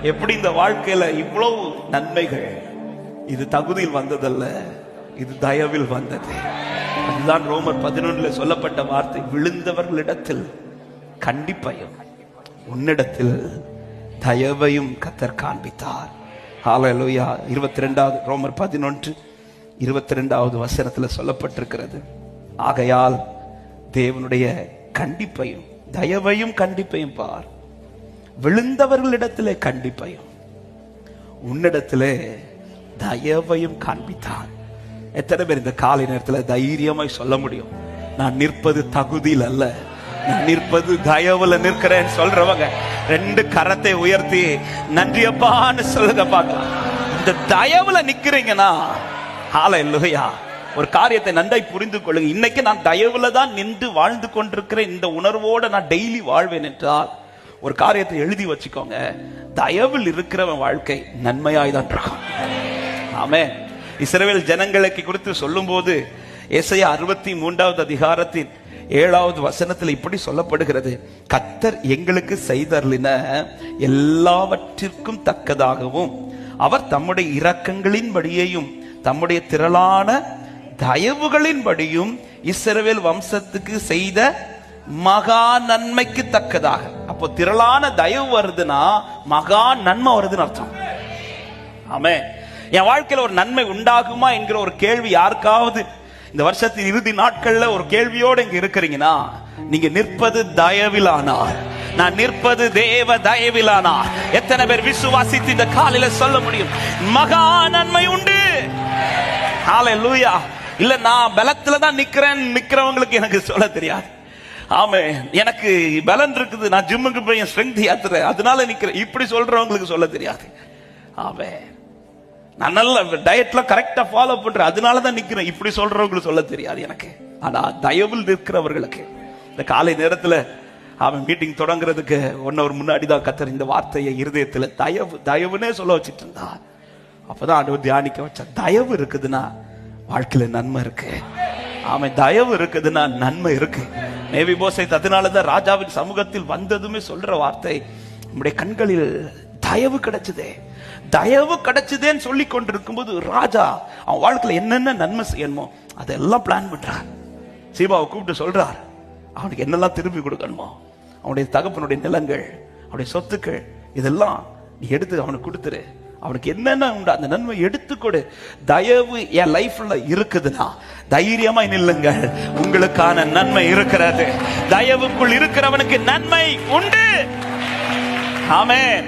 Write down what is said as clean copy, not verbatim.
எப்படி இந்த வாழ்க்கையில இவ்வளவு நன்மைகள்? இது தகுதியில் வந்ததல்ல, இது தயவில் வந்தது. அதுதான் ரோமர் 11 சொல்லப்பட்ட வார்த்தை, விழுந்தவர்களிடத்தில் கண்டிப்பையும் உன்னிடத்தில் தயவையும் கர்த்தர் காண்பித்தார். ஹல்லேலூயா. 22வது ரோமர் 11:22 வசனத்துல சொல்லப்பட்டிருக்கிறது, ஆகையால் தேவனுடைய கண்டிப்பையும் தயவையும் கண்டிப்பையும் பார், விழுந்தவர்களிடத்திலே கண்டிப்பையும் உன்னிடத்திலே தயவையும் காண்பித்தார். எத்தனை பேர் இந்த காலை நேரத்தில் தைரியமாய் சொல்ல முடியும், நான் நிற்பது தகுதியில் அல்ல, நான் நிற்பது தயவுல நிற்கிறேன்னு சொல்றவங்க 2 கரத்தை உயர்த்தி நன்றியப்பான்னு சொல்லுங்க பார்க்கலாம். இந்த தயவுல நிக்கிறீங்கன்னா ஹல்லேலூயா. ஒரு காரியத்தை நன்றாய் புரிந்து கொள்ளுங்க. இன்னைக்கு நான் தயவுல தான் நின்று வாழ்ந்து கொண்டிருக்கிறேன், இந்த உணர்வோட நான் டெய்லி வாழ்வேன் என்றால் ஒரு காரியத்தை எழுதி வச்சுக்கோங்க, தயவில் இருக்கிறவன் வாழ்க்கை நன்மையாய் தான் இருக்கும். ஆமென். இஸ்ரவேல் ஜனங்களுக்கு குறித்து சொல்லும் போது ஏசாயா 63வது அதிகாரத்தின் 7வது வசனத்தில் இப்படி சொல்லப்படுகிறது, கர்த்தர் எங்களுக்கு செய்தருளின எல்லாவற்றிற்கும் தக்கதாகவும் அவர் தம்முடைய இரக்கங்களின் படியையும் தம்முடைய திரளான தயவுகளின் படியும் இஸ்ரவேல் வம்சத்துக்கு செய்த மகா நன்மைக்கு தக்கதாக. அப்போ திரளான தயவு வருதுன்னா மகா நன்மை வருதுன்னு அர்த்தம். ஆமென். என் வாழ்க்கையில ஒரு நன்மை உண்டாகுமா என்கிற ஒரு கேள்வி யாருக்காவது இந்த வருஷத்தின் இறுதி நாட்கள்ல ஒரு கேள்வியோடு இங்க இருக்கிறீங்கன்னா, நீங்க நிற்பது தயவிலானார், நான் நிற்பது தேவ தயவிலானார். எத்தனை பேர் விசுவாசித்து இந்த காலையில சொல்ல முடியும், மகா நன்மை உண்டு? ஹல்லேலூயா. இல்ல நான் பலத்துல தான் நிக்கிறவங்களுக்கு எனக்கு சொல்ல தெரியாது. ஆமே, எனக்கு பலன் இருக்குது, நான் ஜிம்முக்கு போய் என் ஸ்ட்ரெங்த் ஏத்துறேன் அதனால நிக்கிறேன், இப்படி சொல்றவங்களுக்கு சொல்ல தெரியாது. ஆமே, நான் நல்ல டயட்ல கரெக்டா ஃபாலோ பண்றேன் அதனாலதான் நிக்கிறேன், இப்படி சொல்றவங்களுக்கு சொல்ல தெரியாது எனக்கு. ஆனா தயவில் நிற்கிறவர்களுக்கு இந்த காலை நேரத்துல அவன் மீட்டிங் தொடங்குறதுக்கு 1 hour முன்னாடி தான் கர்த்தர் இந்த வார்த்தையை இருதயத்துல தயவுனே சொல்ல வச்சிட்டு இருந்தா. அப்பதான் ஆண்டவர் தியானிக்க வச்சா, தயவு இருக்குதுன்னா வாழ்க்கையில நன்மை இருக்கு. அவன் தயவு இருக்குதுன்னா நன்மை இருக்கு. மேவிபோசேத் அதனாலதான் ராஜாவின் சமூகத்தில் வந்ததுமே சொல்ற வார்த்தை, நம்முடைய கண்களில் தயவு கிடைச்சதே, தயவு கிடைச்சதேன்னு சொல்லி கொண்டிருக்கும் போது ராஜா அவன் வாழ்க்கையில என்னென்ன நன்மை செய்யணுமோ அதெல்லாம் பிளான் பண்றார். சீபாவை கூப்பிட்டு சொல்றார், அவனுக்கு என்னெல்லாம் திருப்பி கொடுக்கணுமோ, அவனுடைய தகப்பனுடைய நிலங்கள், அவனுடைய சொத்துக்கள், இதெல்லாம் நீ எடுத்து அவனுக்கு கொடுத்துரு, அவனுக்கு என்னென்ன உண்டு அந்த நன்மை எடுத்துக்கொடு. தயவு என் லைஃப்ல இருக்குதுன்னா தைரியமா நில்லுங்கள், உங்களுக்கான நன்மை இருக்கிறது. தயவுக்குள் இருக்கிறவனுக்கு நன்மை உண்டு. ஆமென்.